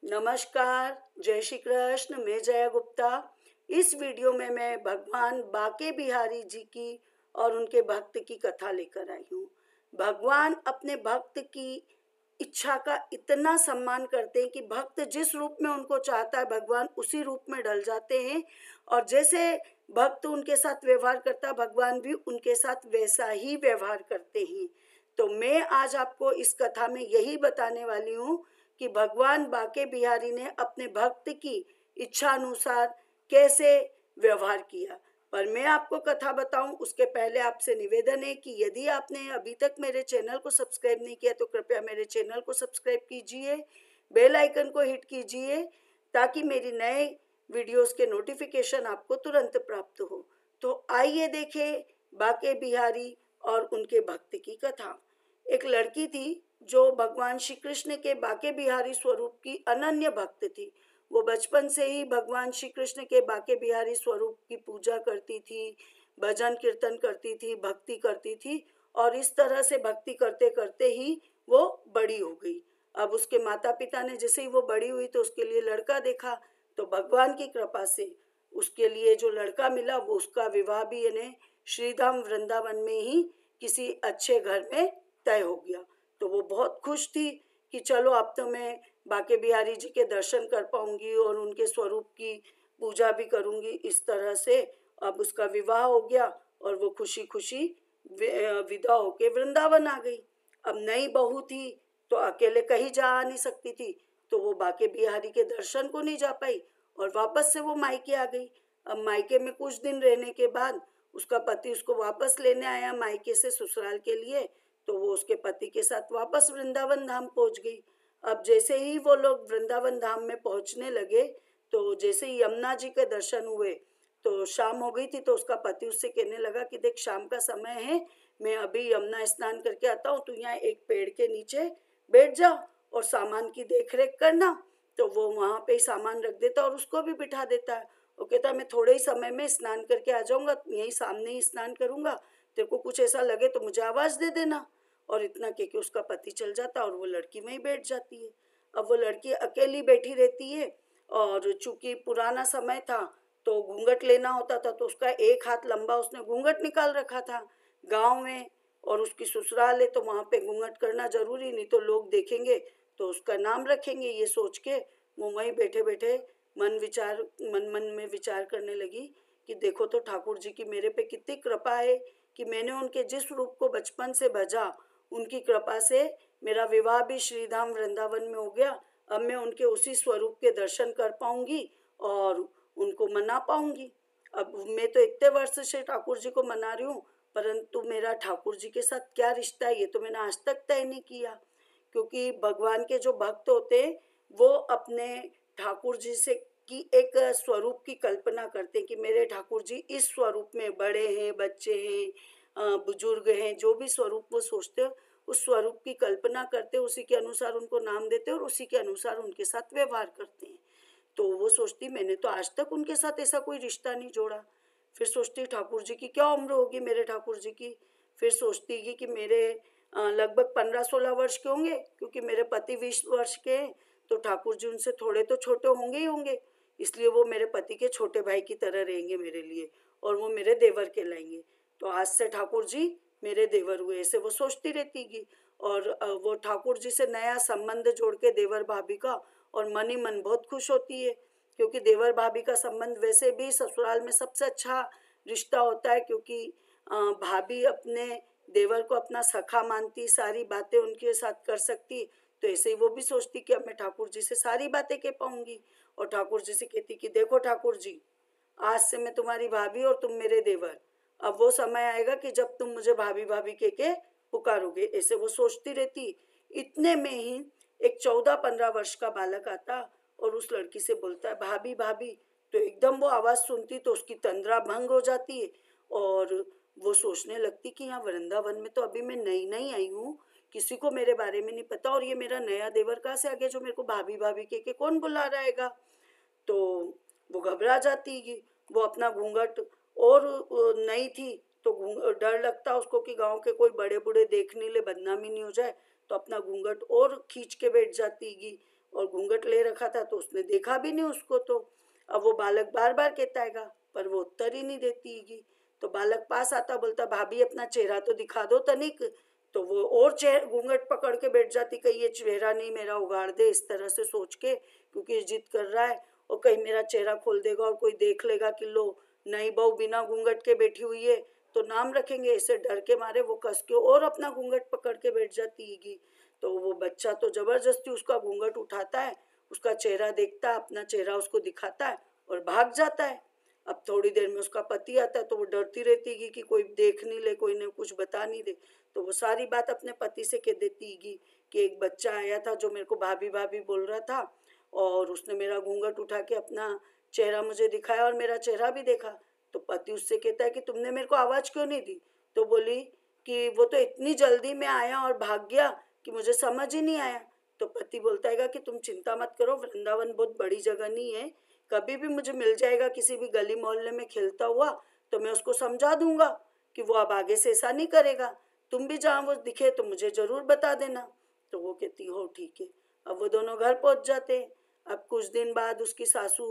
नमस्कार, जय श्री कृष्ण। मैं जया गुप्ता। इस वीडियो में मैं भगवान बाके बिहारी जी की और उनके भक्त की कथा लेकर आई हूँ। भगवान अपने भक्त की इच्छा का इतना सम्मान करते हैं कि भक्त जिस रूप में उनको चाहता है भगवान उसी रूप में ढल जाते हैं, और जैसे भक्त उनके साथ व्यवहार करता है भगवान भी उनके साथ वैसा ही व्यवहार करते हैं। तो मैं आज आपको इस कथा में यही बताने वाली हूँ कि भगवान बाके बिहारी ने अपने भक्त की इच्छा अनुसार कैसे व्यवहार किया। पर मैं आपको कथा बताऊं उसके पहले आपसे निवेदन है कि यदि आपने अभी तक मेरे चैनल को सब्सक्राइब नहीं किया तो कृपया मेरे चैनल को सब्सक्राइब कीजिए, बेल आइकन को हिट कीजिए ताकि मेरी नए वीडियोस के नोटिफिकेशन आपको तुरंत प्राप्त हो। तो आइए देखें बाके बिहारी और उनके भक्त की कथा। एक लड़की थी जो भगवान श्री कृष्ण के बाके बिहारी स्वरूप की अनन्य भक्त थी। वो बचपन से ही भगवान श्री कृष्ण के बाके बिहारी स्वरूप की पूजा करती थी, भजन कीर्तन करती थी, भक्ति करती थी, और इस तरह से भक्ति करते करते ही वो बड़ी हो गई। अब उसके माता पिता ने जैसे ही वो बड़ी हुई तो उसके लिए लड़का देखा, तो भगवान की कृपा से उसके लिए जो लड़का मिला वो उसका विवाह भी यानी श्रीधाम वृंदावन में ही किसी अच्छे घर में तय हो गया। तो वो बहुत खुश थी कि चलो अब तो मैं बाके बिहारी जी के दर्शन कर पाऊंगी और उनके स्वरूप की पूजा भी करूंगी। इस तरह से अब उसका विवाह हो गया और वो खुशी खुशी विदा होके वृंदावन आ गई। अब नई बहू थी तो अकेले कहीं जा आ नहीं सकती थी, तो वो बाके बिहारी के दर्शन को नहीं जा पाई और वापस से वो मायके आ गई। अब मायके में कुछ दिन रहने के बाद उसका पति उसको वापस लेने आया मायके से ससुराल के लिए, तो वो उसके पति के साथ वापस वृंदावन धाम पहुंच गई। अब जैसे ही वो लोग वृंदावन धाम में पहुंचने लगे तो जैसे ही यमुना जी के दर्शन हुए तो शाम हो गई थी, तो उसका पति उससे कहने लगा कि देख शाम का समय है, मैं अभी यमुना स्नान करके आता हूँ, तू यहाँ एक पेड़ के नीचे बैठ जा और सामान की देख रेख करना। तो वो वहां पे ही सामान रख देता और उसको भी बिठा देता है। वो कहता मैं थोड़े ही समय में स्नान करके आ जाऊंगा, यही सामने ही स्नान करूंगा, तेरे को कुछ ऐसा लगे तो मुझे आवाज दे देना। और इतना कह के उसका पति चल जाता और वो लड़की वहीं बैठ जाती है। अब वो लड़की अकेली बैठी रहती है और चूंकि पुराना समय था तो घूंघट लेना होता था, तो उसका एक हाथ लंबा उसने घूंघट निकाल रखा था गांव में, और उसकी ससुराल है तो वहां पे घूंघट करना जरूरी, नहीं तो लोग देखेंगे तो उसका नाम रखेंगे। ये सोच के वो वहीं बैठे बैठे मन मन में विचार करने लगी कि देखो तो ठाकुर जी की मेरे पे कितनी कृपा है कि मैंने उनके जिस रूप को बचपन से भजा, उनकी कृपा से मेरा विवाह भी श्रीधाम वृंदावन में हो गया। अब मैं उनके उसी स्वरूप के दर्शन कर पाऊंगी और उनको मना पाऊंगी। अब मैं तो इतने वर्ष से ठाकुर जी को मना रही हूँ, परंतु मेरा ठाकुर जी के साथ क्या रिश्ता है ये तो मैंने आज तक तय नहीं किया। क्योंकि भगवान के जो भक्त होते हैं वो अपने ठाकुर जी से की एक स्वरूप की कल्पना करते हैं कि मेरे ठाकुर जी इस स्वरूप में बड़े हैं, बच्चे हैं, बुजुर्ग हैं, जो भी स्वरूप वो सोचते हो उस स्वरूप की कल्पना करते, उसी के अनुसार उनको नाम देते और उसी के अनुसार उनके साथ व्यवहार करते हैं। तो वो सोचती मैंने तो आज तक उनके साथ ऐसा कोई रिश्ता नहीं जोड़ा। फिर सोचती ठाकुर जी की क्या उम्र होगी मेरे ठाकुर जी की। फिर सोचती कि मेरे लगभग 15-16 वर्ष के होंगे, क्योंकि मेरे पति 20 वर्ष के हैं, तो ठाकुर जी उनसे थोड़े तो छोटे होंगे ही होंगे, इसलिए वो मेरे पति के छोटे भाई की तरह रहेंगे मेरे लिए और वो मेरे देवर कहलाएंगे। तो आज से ठाकुर जी मेरे देवर हुए, ऐसे वो सोचती रहती थी। और वो ठाकुर जी से नया संबंध जोड़ के देवर भाभी का, और मन ही मन बहुत खुश होती है, क्योंकि देवर भाभी का संबंध वैसे भी ससुराल में सबसे अच्छा रिश्ता होता है, क्योंकि भाभी अपने देवर को अपना सखा मानती, सारी बातें उनके साथ कर सकती। तो ऐसे ही वो भी सोचती कि अब मैं ठाकुर जी से सारी बातें कह पाऊंगी, और ठाकुर जी से कहती कि देखो ठाकुर जी, आज से मैं तुम्हारी भाभी और तुम मेरे देवर। अब वो समय आएगा कि जब तुम मुझे भाभी भाभी कह के पुकारोगे, ऐसे वो सोचती रहती। इतने में ही एक 14-15 वर्ष का बालक आता और उस लड़की से बोलता है भाभी भाभी। तो एकदम वो आवाज सुनती तो उसकी तंद्रा भंग हो जाती है और वो सोचने लगती कि यहाँ वृंदावन में तो अभी मैं नई नई आई हूँ, किसी को मेरे बारे में नहीं पता, और ये मेरा नया देवर कहाँ से आ गया जो मेरे को भाभी भाभी कह के कौन बुला रहेगा। तो वो घबरा जाती कि वो अपना घूंघट, और नई थी तो डर लगता उसको कि गांव के कोई बड़े बूढ़े देखने ले बदनामी नहीं हो जाए, तो अपना घूंघट और खींच के बैठ जाती कि और घूंघट ले रखा था तो उसने देखा भी नहीं उसको। तो अब वो बालक बार बार कहता है पर वो उत्तर ही नहीं देती है। तो बालक पास आता, बोलता भाभी अपना चेहरा तो दिखा दो तनिक। तो वो और चेहरा घूंघट पकड़ के बैठ जाती, कहीं ये चेहरा नहीं मेरा उगाड़ दे, इस तरह से सोच के, क्योंकि जिद कर रहा है और कहीं मेरा चेहरा खोल देगा और कोई देख लेगा कि लो नई बहू बिना घूंघट के बैठी हुई है तो नाम रखेंगे। इसे डर के मारे वो कस के और अपना घूंघट पकड़ के बैठ जाती है। तो वो बच्चा तो जबरदस्ती उसका घूंघट उठाता है, उसका चेहरा देखता है, अपना चेहरा उसको दिखाता है और भाग जाता है। अब थोड़ी देर में उसका पति आता है तो वो डरती रहती है कि कोई देख नहीं ले, कोई ने कुछ बता नहीं दे। तो वो सारी बात अपने पति से कह देती है कि एक बच्चा आया था जो मेरे को भाभी भाभी बोल रहा था और उसने मेरा घूंघट उठा के अपना चेहरा मुझे दिखाया और मेरा चेहरा भी देखा। तो पति उससे कहता है कि तुमने मेरे को आवाज़ क्यों नहीं दी? तो बोली कि वो तो इतनी जल्दी में आया और भाग गया कि मुझे समझ ही नहीं आया। तो पति बोलता है कि तुम चिंता मत करो, वृंदावन बहुत बड़ी जगह नहीं है, कभी भी मुझे मिल जाएगा किसी भी गली मोहल्ले में खेलता हुआ तो मैं उसको समझा दूंगा कि वो अब आगे से ऐसा नहीं करेगा। तुम भी जहाँ वो दिखे तो मुझे ज़रूर बता देना। तो वो कहती हो ठीक है। अब वो दोनों घर पहुँच जाते हैं। अब कुछ दिन बाद उसकी सासू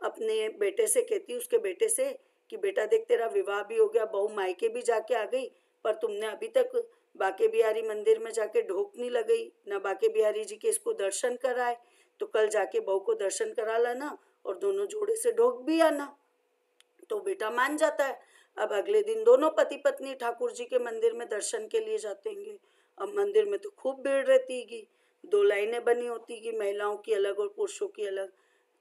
अपने बेटे से कहती, उसके बेटे से, कि बेटा देख तेरा विवाह भी हो गया, बहू मायके भी जाके आ गई, पर तुमने अभी तक बाके बिहारी मंदिर में जाके ढोक नहीं लगाई, न बाके बिहारी जी के इसको दर्शन कराए। तो कल जाके बहू को दर्शन करा लाना और दोनों जोड़े से ढोक भी आना। तो बेटा मान जाता है। अब अगले दिन दोनों पति पत्नी ठाकुर जी के मंदिर में दर्शन के लिए जाते हैं। अब मंदिर में तो खूब भीड़ रहती है, दो लाइनें बनी होती है, महिलाओं की अलग और पुरुषों की अलग।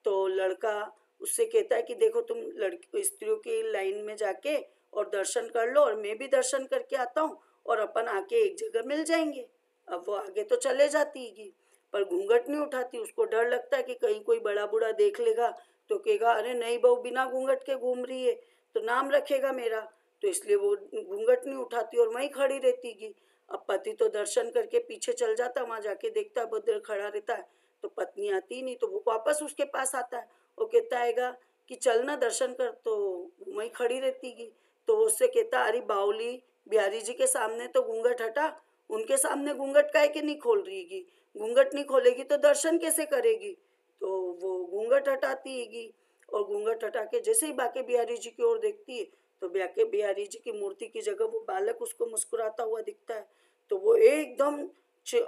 तो लड़का उससे कहता है कि देखो तुम लड़की स्त्रियों की लाइन में जाके और दर्शन कर लो और मैं भी दर्शन करके आता हूँ और अपन आके एक जगह मिल जाएंगे। अब वो आगे तो चले जाती है पर घूंघट नहीं उठाती, उसको डर लगता है कि कहीं कोई बड़ा बूढ़ा देख लेगा तो कहेगा अरे नई बहू बिना घूंघट के घूम रही है तो नाम रखेगा मेरा। तो इसलिए वो घूंघट नहीं उठाती और वहीं खड़ी रहती है। अब पति तो दर्शन करके पीछे चल जाता, वहां जाके देखता है बहुत देर खड़ा रहता है तो पत्नी आती नहीं। तो वो वापस उसके पास आता है, वो कहता है कि चल ना दर्शन कर, तो वहीं खड़ी रहती है। तो वो उससे कहता अरे बावली, बिहारी जी के सामने तो घूंघट हटा, उनके सामने घूंघट काहे के नहीं खोल रही है? घूंघट नहीं खोलेगी तो दर्शन कैसे करेगी? तो वो घूंघट हटाती है और घूंघट हटा के जैसे ही बाके बिहारी जी की ओर देखती है तो बाके बिहारी जी की मूर्ति की जगह वो बालक उसको मुस्कुराता हुआ दिखता है। तो वो एकदम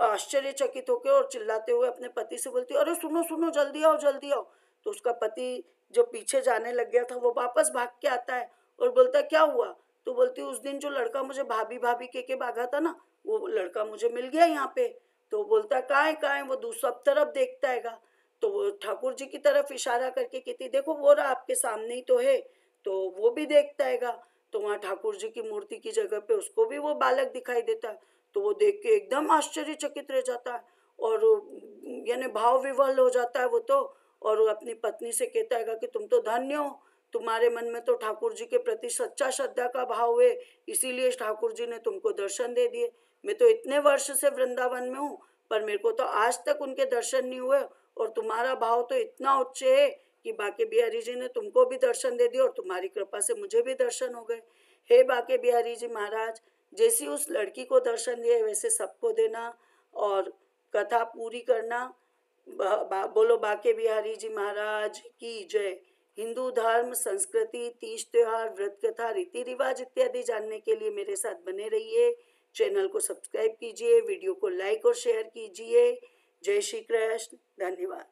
आश्चर्यचकित होकर और चिल्लाते हुए अपने पति से बोलती है अरे सुनो सुनो जल्दी आओ जल्दी आओ। तो उसका पति जो पीछे जाने लग गया था वो वापस भाग के आता है और बोलता क्या हुआ? तो बोलती उस दिन जो लड़का मुझे भाभी भाभी के भागा था ना, वो लड़का मुझे मिल गया यहाँ पे। तो बोलता कहाँ है वो सब तरफ देखता है। तो वो ठाकुर जी की तरफ इशारा करके कहती देखो वो रहा आपके सामने ही तो है। तो वो भी देखता है। तो वहाँ ठाकुर जी की मूर्ति की जगह पे उसको भी वो बालक दिखाई देता है। तो वो देख के एकदम आश्चर्यचकित रह जाता है और यानी भाव विवल हो जाता है वो तो। और वो अपनी पत्नी से कहता है कि तुम तो धन्य हो, तुम्हारे मन में तो ठाकुर जी के प्रति सच्चा श्रद्धा का भाव है, इसीलिए ठाकुर जी ने तुमको दर्शन दे दिए। मैं तो इतने वर्ष से वृंदावन में हूँ पर मेरे को तो आज तक उनके दर्शन नहीं हुए और तुम्हारा भाव तो इतना उच्च है कि बाके बिहारी जी ने तुमको भी दर्शन दे दिया और तुम्हारी कृपा से मुझे भी दर्शन हो गए। हे बाके बिहारी जी महाराज, जैसी उस लड़की को दर्शन दिए वैसे सबको देना और कथा पूरी करना। बोलो बाके बिहारी जी महाराज की जय। हिंदू धर्म, संस्कृति, तीज त्योहार, व्रत कथा, रीति रिवाज इत्यादि जानने के लिए मेरे साथ बने रहिए। चैनल को सब्सक्राइब कीजिए, वीडियो को लाइक और शेयर कीजिए। जय श्री कृष्ण, धन्यवाद।